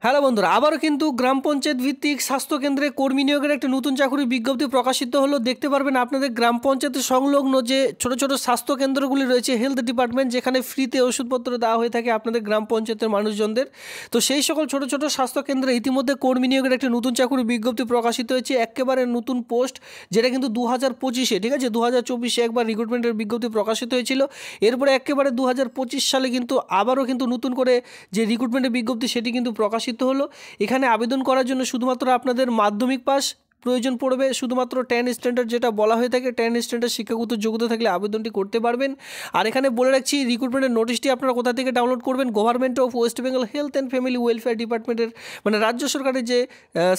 Hello বন্ধুরা, আবারও কিন্তু গ্রাম পঞ্চায়েত ভিত্তিক স্বাস্থ্যকেন্দ্রে কর্মী নিয়োগের একটা নতুন চাকরির বিজ্ঞপ্তি প্রকাশিত হলো। দেখতে পারবেন আপনাদের গ্রাম পঞ্চায়েতের সংলগ্ন যে ছোট ছোট স্বাস্থ্যকেন্দ্রগুলি রয়েছে, হেলথ ডিপার্টমেন্ট, যেখানে ফ্রিতে ওষুধপত্র দেওয়া হয়ে থাকে আপনাদের গ্রাম পঞ্চায়েতের মানুষজনদের। তো সেই সকল ছোট ছোট স্বাস্থ্যকেন্দ্রে ইতিমধ্যে কর্মী নিয়োগের একটা নতুন চাকরির বিজ্ঞপ্তি প্রকাশিত হয়েছে। একেবারে নতুন পোস্ট, যেটা কিন্তু 2025-এ, ঠিক আছে, 2024-এ একবার রিক্রুটমেন্টের বিজ্ঞপ্তি প্রকাশিত হয়েছিল। এরপরে একেবারে 2025 সালে কিন্তু আবারও কিন্তু নতুন করে যে রিক্রুটমেন্টের বিজ্ঞপ্তি সেটি কিন্তু প্রকাশিত হলো। এখানে আবেদন করার জন্য শুধুমাত্র আপনাদের মাধ্যমিক পাস প্রয়োজন পড়বে, শুধুমাত্র 10 স্ট্যান্ডার্ড যেটা বলা হয়ে থাকে, 10 স্ট্যান্ডার্ড শিক্ষাগত যোগ্যতা থাকলে আবেদনটি করতে পারবেন। আর এখানে বলে রাখছি, রিক্রুটমেন্টের নোটিশটি আপনারা কোথা থেকে ডাউনলোড করবেন? Government of West Bengal health and family welfare ডিপার্টমেন্টের, মানে রাজ্য সরকারের যে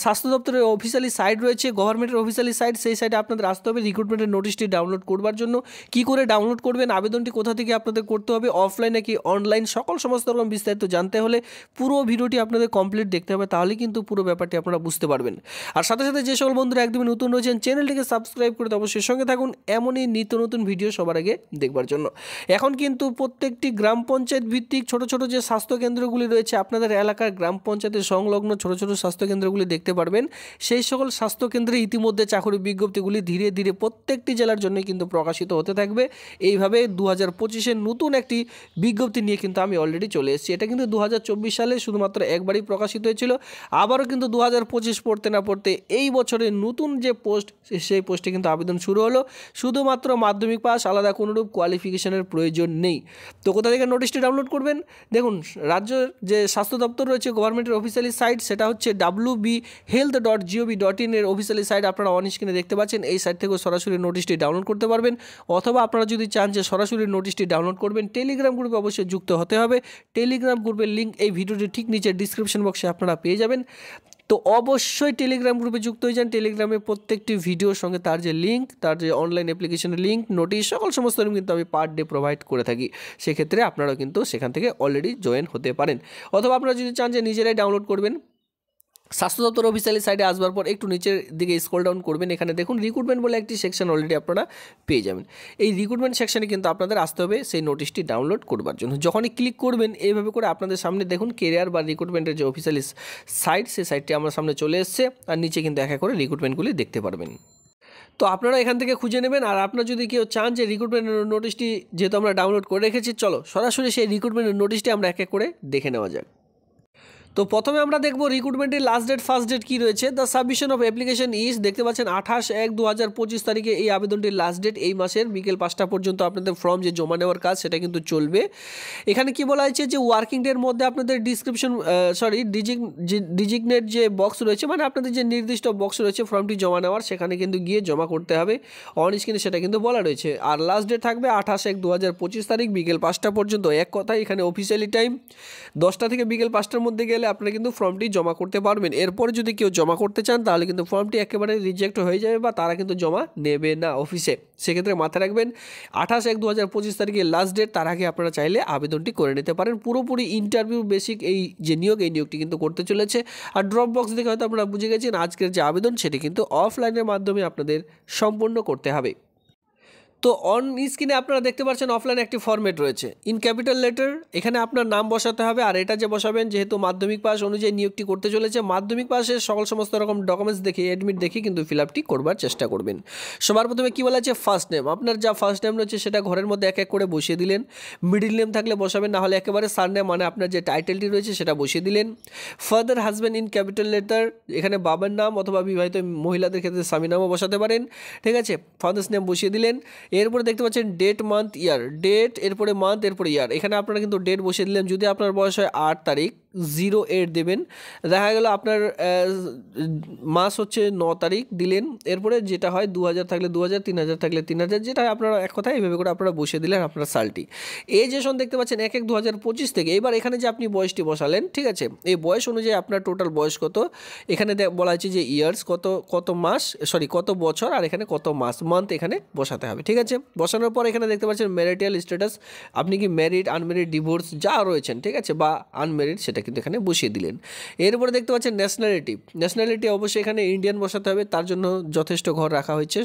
স্বাস্থ্য দপ্তরের অফিসিয়ালি সাইট রয়েছে, গভর্নমেন্টের অফিসিয়ালি সাইট, সেই সাইটে আপনাদের আসতে হবে রিক্রুটমেন্টের নোটিশটি ডাউনলোড করবার জন্য। কী করে ডাউনলোড করবেন, আবেদনটি কোথা থেকে আপনাদের করতে হবে, অফলাইন নাকি অনলাইন, সমস্ত রকম বিস্তারিত জানতে হলে পুরো ভিডিওটি আপনাদের কমপ্লিট দেখতে হবে, তাহলে কিন্তু পুরো ব্যাপারটি আপনারা বুঝতে পারবেন। আর সাথে সাথে যে সকল বন্ধুরা একদমই নতুন রয়েছেন, চ্যানেলটিকে সাবস্ক্রাইব করে অবশ্যই সঙ্গে থাকুন এমনই নিত্য নতুন ভিডিও সবার আগে দেখবার জন্য। এখন কিন্তু প্রত্যেকটি গ্রাম পঞ্চায়েত ভিত্তিক ছোট ছোট যে স্বাস্থ্যকেন্দ্রগুলি রয়েছে, আপনাদের এলাকার গ্রাম পঞ্চায়েতের সংলগ্ন ছোট ছোট স্বাস্থ্যকেন্দ্রগুলি দেখতে পারবেন। সেই সকল স্বাস্থ্যকেন্দ্রে ইতিমধ্যে চাকরির বিজ্ঞপ্তিগুলি ধীরে ধীরে প্রত্যেকটি জেলার জন্য কিন্তু প্রকাশিত হতে থাকবে। এইভাবে 2025-এর নতুন একটি বিজ্ঞপ্তি নিয়ে কিন্তু আমি অলরেডি চলে এসেছি। এটা কিন্তু 2024 সালে শুধুমাত্র একবারই প্রকাশিত হয়েছিল। আবারও কিন্তু 2025 পড়তে না পড়তে এই বছরের নতুন যে পোস্ট, সেই পোস্টে কিন্তু আবেদন শুরু হলো। শুধুমাত্র মাধ্যমিক পাস, আলাদা কোনোরূপ কোয়ালিফিকেশনের প্রয়োজন নেই। তো কোথা থেকে নোটিশটি ডাউনলোড করবেন? দেখুন, রাজ্যের যে স্বাস্থ্য দপ্তর রয়েছে, গভর্নমেন্টের অফিসিয়ালি সাইট, সেটা হচ্ছে wbhealth.gov.in এর অফিসিয়ালি সাইট আপনারা অন স্ক্রিনে দেখতে পাচ্ছেন। এই সাইট থেকেও সরাসরি নোটিশটি ডাউনলোড করতে পারবেন। অথবা আপনারা যদি চান যে সরাসরি নোটিশটি ডাউনলোড করবেন, টেলিগ্রাম গ্রুপে অবশ্যই যুক্ত হতে হবে। টেলিগ্রাম গ্রুপের লিঙ্ক এই ভিডিওটির ঠিক নিচে ডিসক্রিপশন বক্সে আপনারা পেয়ে যাবেন। তো অবশ্যই টেলিগ্রাম গ্রুপে যুক্ত হয়ে যান। টেলিগ্রামে প্রত্যেকটি ভিডিওর সঙ্গে তার যে লিঙ্ক, তার যে অনলাইন অ্যাপ্লিকেশনের লিঙ্ক, নোটিশ, সমস্ত কিন্তু আমি পার ডে প্রোভাইড করে থাকি। সেক্ষেত্রে আপনারাও কিন্তু সেখান থেকে অলরেডি জয়েন হতে পারেন। অথবা আপনারা যদি চান যে নিজেরাই ডাউনলোড করবেন, স্বাস্থ্য দপ্তর অফিসিয়ালি সাইটে আসবার পর একটু নিচের দিকে স্ক্রল ডাউন করবেন, এখানে দেখুন রিক্রুটমেন্ট বলে একটি সেকশন অলরেডি আপনারা পেয়ে যাবেন। এই রিক্রুটমেন্ট সেকশনে কিন্তু আপনাদের আসতে হবে সেই নোটিশটি ডাউনলোড করবার জন্য। যখনই ক্লিক করবেন, এইভাবে করে আপনাদের সামনে দেখুন কেরিয়ার বা রিক্রুটমেন্টের যে অফিসিয়ালি সাইট, সেই সাইটটি আমার সামনে চলে এসছে। আর নিচে কিন্তু এক এক করে রিক্রুটমেন্টগুলি দেখতে পারবেন। তো আপনারা এখান থেকে খুঁজে নেবেন। আর আপনারা যদি কেউ চান যে রিক্রুটমেন্টের নোটিশটি যেহেতু আমরা ডাউনলোড করে রেখেছি, চলো সরাসরি সেই রিক্রুটমেন্টের নোটিশটি আমরা এক এক করে দেখে নেওয়া যাক। তো প্রথমে আমরা দেখব রিক্রুটমেন্টের লাস্ট ডেট, ফার্স্ট ডেট কী রয়েছে। The submission of application is, দেখতে পাচ্ছেন 28/1/2025 তারিখে এই আবেদনটির লাস্ট ডেট। এই মাসের বিকেল 5টা পর্যন্ত আপনাদের ফর্ম যে জমা নেওয়ার কাজ, সেটা কিন্তু চলবে। এখানে কি বলা হয়েছে যে ওয়ার্কিং ডের মধ্যে আপনাদের ডিজিগনেট যে বক্স রয়েছে, মানে আপনাদের যে নির্দিষ্ট বক্স রয়েছে ফর্মটি জমা নেওয়ার, সেখানে কিন্তু গিয়ে জমা করতে হবে। অন স্ক্রিনে সেটা কিন্তু বলা রয়েছে। আর লাস্ট ডেট থাকবে 28/1/2025 তারিখ বিকেল 5টা পর্যন্ত। এক কথায় এখানে অফিসিয়ালি টাইম 10টা থেকে বিকেল 5টার মধ্যে গেলে আপনারা কিন্তু ফর্মটি জমা করতে পারবেন। এরপরে যদি কেউ জমা করতে চান, তাহলে কিন্তু ফর্মটি একেবারে রিজেক্ট হয়ে যাবে বা তারা কিন্তু জমা নেবে না অফিসে। সেক্ষেত্রে মাথায় রাখবেন 28/1/2025 তারিখে লাস্ট ডেট। তার আগে আপনারা চাইলে আবেদনটি করে নিতে পারেন। পুরোপুরি ইন্টারভিউ বেসিক এই যে নিয়োগ, এই নিয়োগটি কিন্তু করতে চলেছে। আর ড্রপ বক্স দেখে হয়তো আপনারা বুঝে গেছেন আজকের যে আবেদন, সেটি কিন্তু অফলাইনের মাধ্যমে আপনাদের সম্পূর্ণ করতে হবে। তো অন স্ক্রিনে আপনারা দেখতে পাচ্ছেন অফলাইন একটি ফরম্যাট রয়েছে। ইন ক্যাপিটাল লেটার এখানে আপনার নাম বসাতে হবে। আর এটা যে বসাবেন, যেহেতু মাধ্যমিক পাস অনুযায়ী নিয়োগটি করতে চলেছে, মাধ্যমিক পাসের সমস্ত রকম ডকুমেন্টস দেখে, অ্যাডমিট দেখে কিন্তু ফিল আপটি করবার চেষ্টা করবেন। সবার প্রথমে কী বলা আছে, ফার্স্ট নেম। আপনার যা ফার্স্ট নেম রয়েছে সেটা ঘরের মধ্যে এক এক করে বসিয়ে দিলেন। মিডিল নেম থাকলে বসাবেন, না হলে একেবারে সার নেম, মানে আপনার যে টাইটেলটি রয়েছে সেটা বসিয়ে দিলেন। Father husband in capital letter, এখানে বাবার নাম অথবা বিবাহিত মহিলাদের ক্ষেত্রে স্বামী নামও বসাতে পারেন। ঠিক আছে, ফাদার্স নেম বসিয়ে দিলেন। এরপরে দেখতে পাচ্ছেন ডেট, মান্থ, ইয়ার। ডেট, এরপরে মান্থ, এরপরে ইয়ার। এখানে আপনারা কিন্তু ডেট বসিয়ে দিলেন। যদি আপনার বয়স হয় 8 তারিখ, 08 দেবেন। দেখা গেল আপনার মাস হচ্ছে 9 তারিখ দিলেন। এরপরে যেটা হয় 2000 থাকলে 2000, 3000 থাকলে 3000, যেটা হয় আপনারা এক কথায় এইভাবে করে আপনারা বসিয়ে দিলেন আপনার সালটি। এজেশন দেখতে পাচ্ছেন 1/1/2025 থেকে। এবার এখানে যে আপনি বয়সটি বসালেন, ঠিক আছে, এই বয়স অনুযায়ী আপনার টোটাল বয়স কত, এখানে বলা হয়েছে যে ইয়ার্স কত মাস, কত বছর, আর এখানে কত মাস, মান্থ এখানে বসাতে হবে। ঠিক আছে, বসানোর পর এখানে দেখতে পাচ্ছেন ম্যারিটাল স্ট্যাটাস, আপনি কি ম্যারিড, আনম্যারিড, ডিভোর্স যা রয়েছেন, ঠিক আছে, বা আনম্যারিড, সেটা কিন্তু এখানে বসিয়ে দিলেন। এরপরে দেখতে পাচ্ছেন ন্যাশনালিটি। অবশ্যই এখানে ইন্ডিয়ান বসাতে হবে, তার জন্য যথেষ্ট ঘর রাখা হয়েছে।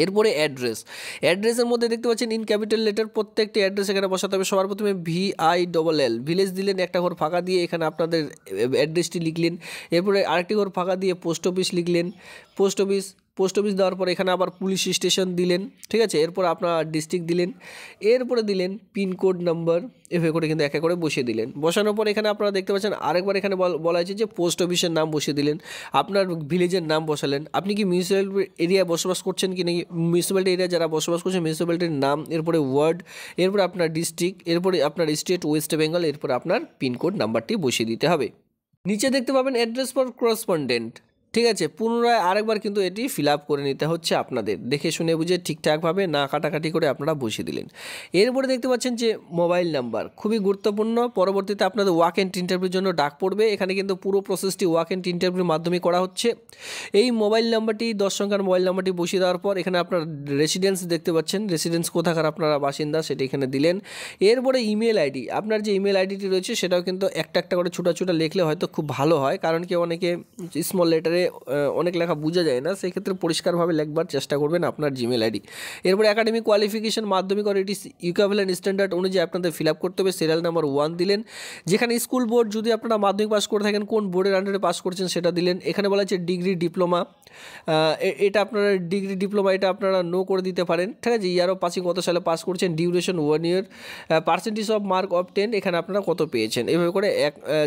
এরপরে অ্যাড্রেসের মধ্যে দেখতে পাচ্ছেন ইন ক্যাপিটাল লেটার প্রত্যেকটি অ্যাড্রেস এখানে বসাতে হবে। সবার প্রথমে VILL ভিলেজ দিলেন, একটা ঘর ফাঁকা দিয়ে এখানে আপনাদের অ্যাড্রেসটি লিখলেন। এরপরে আরেকটি ঘর ফাঁকা দিয়ে পোস্ট অফিস লিখলেন। পোস্ট অফিস দেওয়ার পর এখানে আবার পুলিশ স্টেশন দিলেন, ঠিক আছে। এরপর আপনার ডিস্ট্রিক্ট দিলেন, এরপরে দিলেন পিনকোড নাম্বার, এভাবে করে কিন্তু একে করে বসিয়ে দিলেন। বসানোর পর এখানে আপনারা দেখতে পাচ্ছেন আরেকবার এখানে বলা হয়েছে যে পোস্ট অফিসের নাম বসিয়ে দিলেন, আপনার ভিলেজের নাম বসালেন, আপনি কি মিউনিসিপ্যালিটি এরিয়ায় বসবাস করছেন কি নাকি, মিউনিসিপ্যালিটি এরিয়া যারা বসবাস করছেন মিউনিসিপ্যালিটির নাম, এরপরে ওয়ার্ড, এরপরে আপনার ডিস্ট্রিক্ট, এরপরে আপনার স্টেট ওয়েস্ট বেঙ্গল, এরপরে আপনার পিনকোড নাম্বারটি বসিয়ে দিতে হবে। নিচে দেখতে পাবেন অ্যাড্রেস ফর করসপন্ডেন্ট, ঠিক আছে। পুনরায় আরেকবার কিন্তু এটি ফিল আপ করে নিতে হচ্ছে আপনাদের, দেখে শুনে বুঝে ঠিকঠাকভাবে না কাটাকাটি করে আপনারা বসিয়ে দিলেন। এরপরে দেখতে পাচ্ছেন যে মোবাইল নাম্বার, খুবই গুরুত্বপূর্ণ। পরবর্তীতে আপনাদের ওয়াক এন্ড ইন্টারভিউর জন্য ডাক পড়বে, এখানে কিন্তু পুরো প্রসেসটি ওয়াক এন্ড ইন্টারভিউর মাধ্যমে করা হচ্ছে। এই মোবাইল নাম্বারটি 10 সংখ্যার মোবাইল নাম্বারটি বসিয়ে দেওয়ার পর এখানে আপনার রেসিডেন্স দেখতে পাচ্ছেন, রেসিডেন্স কোথাকার আপনারা বাসিন্দা সেটি এখানে দিলেন। এরপরে ইমেল আইডি, আপনার যে ইমেল আইডিটি রয়েছে সেটাও কিন্তু একটা একটা করে ছোটা লিখলে হয়তো খুব ভালো হয়, কারণ কি অনেকে স্মল লেটারে অনেক লেখা বোঝা যায় না, সেই ক্ষেত্রে পরিষ্কারভাবে লেখবার চেষ্টা করবেন আপনার জিমেল আইডি। এরপরে একাডেমিক কোয়ালিফিকেশন মাধ্যমিক আর এটি ইকুইভ্যালেন্ট স্ট্যান্ডার্ড অনুযায়ী আপনাদের ফিল আপ করতে হবে। সিরিয়াল নাম্বার 1 দিলেন, যেখানে স্কুল বোর্ড যদি আপনারা মাধ্যমিক পাস করে থাকেন কোন বোর্ডের আন্ডারে পাস করছেন সেটা দিলেন। এখানে বলা হচ্ছে ডিগ্রি ডিপ্লোমা, এটা আপনারা ডিগ্রি ডিপ্লোমা এটা আপনারা নো করে দিতে পারেন, ঠিক আছে। ইয়ার অফ পাসিং কত সালে পাস করছেন, duration 1 year, percentage of mark of 10 এখানে আপনারা কত পেয়েছেন, এভাবে করে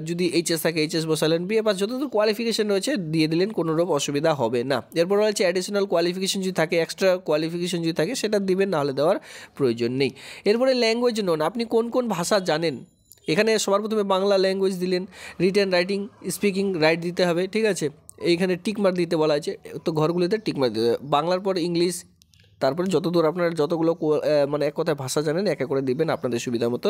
যদি এইচএস থাকে এইচএস বসালেন, বিএ পাস যতদূর কোয়ালিফিকেশন রয়েছে দিয়ে দিলেন, কোনোরকম অসুবিধা হবে না। এরপর হচ্ছে অ্যাডিশনাল কোয়ালিফিকেশন যদি থাকে, এক্সট্রা কোয়ালিফিকেশন যদি থাকে সেটা দিবেন, নাহলে দেওয়ার প্রয়োজন নেই। এরপরে ল্যাঙ্গুয়েজ নোন, আপনি কোন কোন ভাষা জানেন, এখানে সবার প্রথমে বাংলা ল্যাঙ্গুয়েজ দিলেন, রিটেন রাইটিং স্পিকিং রাইট দিতে হবে, ঠিক আছে। এইখানে টিকমার্ক দিতে বলা আছে, তো ঘরগুলিতে টিকমার্ক দিতে হবে। বাংলার পর ইংলিশ, তারপরে যতদূর আপনার যতগুলো মানে এক কথায় ভাষা জানেন একে করে দিবেন আপনাদের সুবিধা মতো।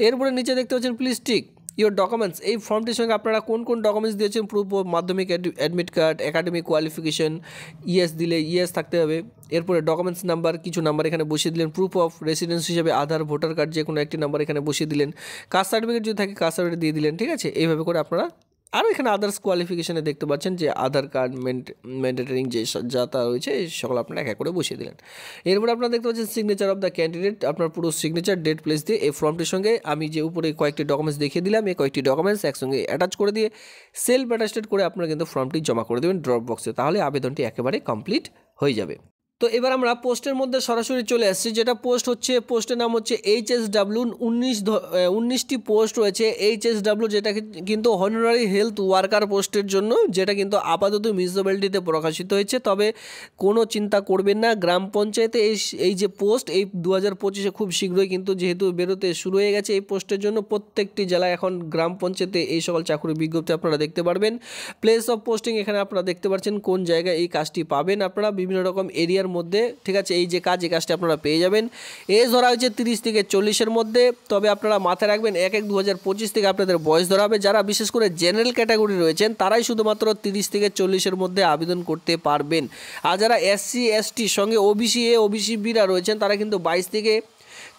এরপরে নিচে দেখতে পাচ্ছেন প্লিজ টিক ইওর ডকুমেন্টস, এই ফর্মটির সঙ্গে আপনারা কোন কোন ডকুমেন্টস দিয়েছেন, প্রুফ অফ মাধ্যমিক admit card, academic qualification, yes দিলে ইয়েস থাকতে হবে। এরপরে ডকুমেন্টস নাম্বার, কিছু নাম্বার এখানে বসিয়ে দিলেন। প্রুফ অফ রেসিডেন্স হিসেবে আধার, ভোটার কার্ড যে কোনো একটি নাম্বার এখানে বসিয়ে দিলেন। কাস্ট সার্টিফিকেট যদি থাকে কাস্ট সার্টিফিকেট দিয়ে দিলেন, ঠিক আছে। এইভাবে করে আপনারা আরও এখানে আদার্স কোয়ালিফিকেশানে দেখতে পাচ্ছেন যে আধার কার্ড মেনটেনিং যে যা তা রয়েছে এই সকল আপনারা এক করে বসিয়ে দিলেন। এরপরে আপনারা দেখতে পাচ্ছেন সিগনেচার অফ দ্য ক্যান্ডিডেট, আপনার পুরো সিগনেচার ডেট প্লেস দিয়ে এই ফর্মটির সঙ্গে আমি যে উপরে কয়েকটি ডকুমেন্টস দেখিয়ে দিলাম এই কয়েকটি ডকুমেন্টস একসঙ্গে অ্যাটাচ করে দিয়ে সেলফ অ্যাটাস্টেড করে আপনারা কিন্তু ফর্মটি জমা করে দেবেন ড্রপ বক্সে, তাহলে আবেদনটি একেবারে কমপ্লিট হয়ে যাবে। তো এবার আমরা পোস্টের মধ্যে সরাসরি চলে আসছি, যেটা পোস্ট হচ্ছে, পোস্টের নাম হচ্ছে HSW। 19টি পোস্ট রয়েছে HSW, যেটা কিন্তু হনারারি হেলথ ওয়ার্কার পোস্টের জন্য, যেটা কিন্তু আপাতত মিউনিসিপ্যালিটিতে প্রকাশিত হয়েছে। তবে কোনো চিন্তা করবেন না, গ্রাম পঞ্চায়েতে এই যে পোস্ট এই 2025-এ খুব শীঘ্রই কিন্তু যেহেতু বেরোতে শুরু হয়ে গেছে এই পোস্টের জন্য, প্রত্যেকটি জেলায় এখন গ্রাম পঞ্চায়েতে এই সকল চাকরির বিজ্ঞপ্তি আপনারা দেখতে পারবেন। প্লেস অফ পোস্টিং এখানে আপনারা দেখতে পাচ্ছেন কোন জায়গায় এই কাজটি পাবেন আপনারা বিভিন্ন রকম এরিয়ার মধ্যে, ঠিক আছে। এই যে এই কাজটি আপনারা পেয়ে যাবেন। এজ ধরা হয়েছে 30 থেকে 40-এর মধ্যে। তবে আপনারা মাথায় রাখবেন 1/1/2025 থেকে আপনাদের বয়স ধরা হবে। যারা বিশেষ করে জেনারেল ক্যাটাগরি রয়েছেন তারাই শুধুমাত্র 30 থেকে 40-এর মধ্যে আবেদন করতে পারবেন। আর যারা SC ST সঙ্গে OBC A OBC Bরা রয়েছেন তারা কিন্তু 22 থেকে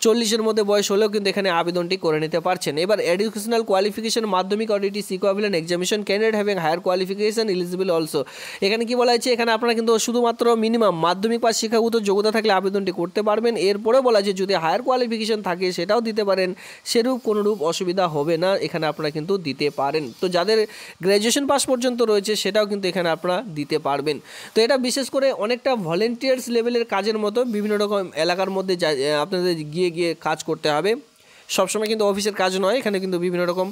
40-এর মধ্যে বয়স হলেও কিন্তু এখানে আবেদনটি করে নিতে পারছেন। এবার এডুকেশনাল কোয়ালিফিকেশন মাধ্যমিক or it is equivalent examination candidate having higher qualification eligible also. এখানে কি বলা হয়েছে, এখানে আপনারা কিন্তু শুধুমাত্র মিনিমাম মাধ্যমিক পাস শিক্ষাগত যোগ্যতা থাকলে আবেদনটি করতে পারবেন। এরপরে বলা আছে যদি হায়ার কোয়ালিফিকেশন থাকে সেটাও দিতে পারেন, সেরূপ কোনোরূপ অসুবিধা হবে না, এখানে আপনারা কিন্তু দিতে পারেন। তো যাদের গ্র্যাজুয়েশন পাস পর্যন্ত রয়েছে সেটাও কিন্তু এখানে আপনারা দিতে পারবেন। তো এটা বিশেষ করে অনেকটা ভলেন্টিয়ার্স লেভেলের কাজের মতো, বিভিন্ন রকম এলাকার মধ্যে আপনাদের গিয়ে কাজ করতে হবে। সবসময় কিন্তু অফিসের কাজ নয়, এখানে কিন্তু বিভিন্ন রকম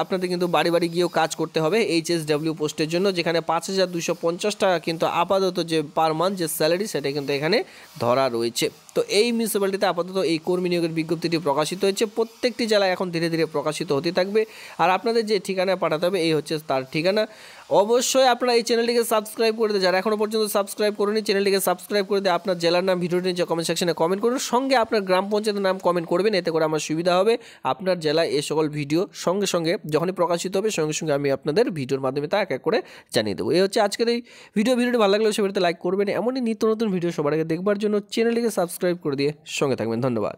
আপনাদের কিন্তু বাড়ি বাড়ি গিয়েও কাজ করতে হবে HSW পোস্টের জন্য, যেখানে 5250 টাকা কিন্তু আপাতত যে পার মান্থ যে স্যালারি সেটা কিন্তু এখানে ধরা রয়েছে। তো এই মিউনিসিপ্যালিটিতে আপাতত এই কর্মী নিয়োগের বিজ্ঞপ্তিটি প্রকাশিত হয়েছে। প্রত্যেকটি জেলায় এখন ধীরে ধীরে প্রকাশিত হতে থাকবে। আর আপনাদের যে ঠিকানায় পাঠাতে হবে এই হচ্ছে তার ঠিকানা। অবশ্যই আপনারা এই চ্যানেলটিকে সাবস্ক্রাইব করে দিয়ে, যারা এখনও পর্যন্ত সাবস্ক্রাইব করেনি চ্যানেলটিকে সাবস্ক্রাইব করে দিয়ে আপনার জেলার নাম ভিডিওটি নিচে কমেন্ট সেকশনে কমেন্ট করুন, সঙ্গে আপনার গ্রাম পঞ্চায়েতের নাম কমেন্ট করবেন, এতে করে আমার সুবিধা হবে। আপনার জেলায় এই সকল ভিডিও সঙ্গে সঙ্গে যখনই প্রকাশিত হবে সঙ্গে সঙ্গে আমি আপনাদের ভিডিওর মাধ্যমে তা এক এক করে জানিয়ে দেবো। এই হচ্ছে আজকের এই ভিডিওটি ভালো লাগলে সে ভিডিওতে লাইক করবেন। এমনই নিত্য নতুন ভিডিও সবার আগে দেখবার জন্য চ্যানেলটিকে সাবস্ক্রাইব করে দিয়ে সঙ্গে থাকবেন। ধন্যবাদ।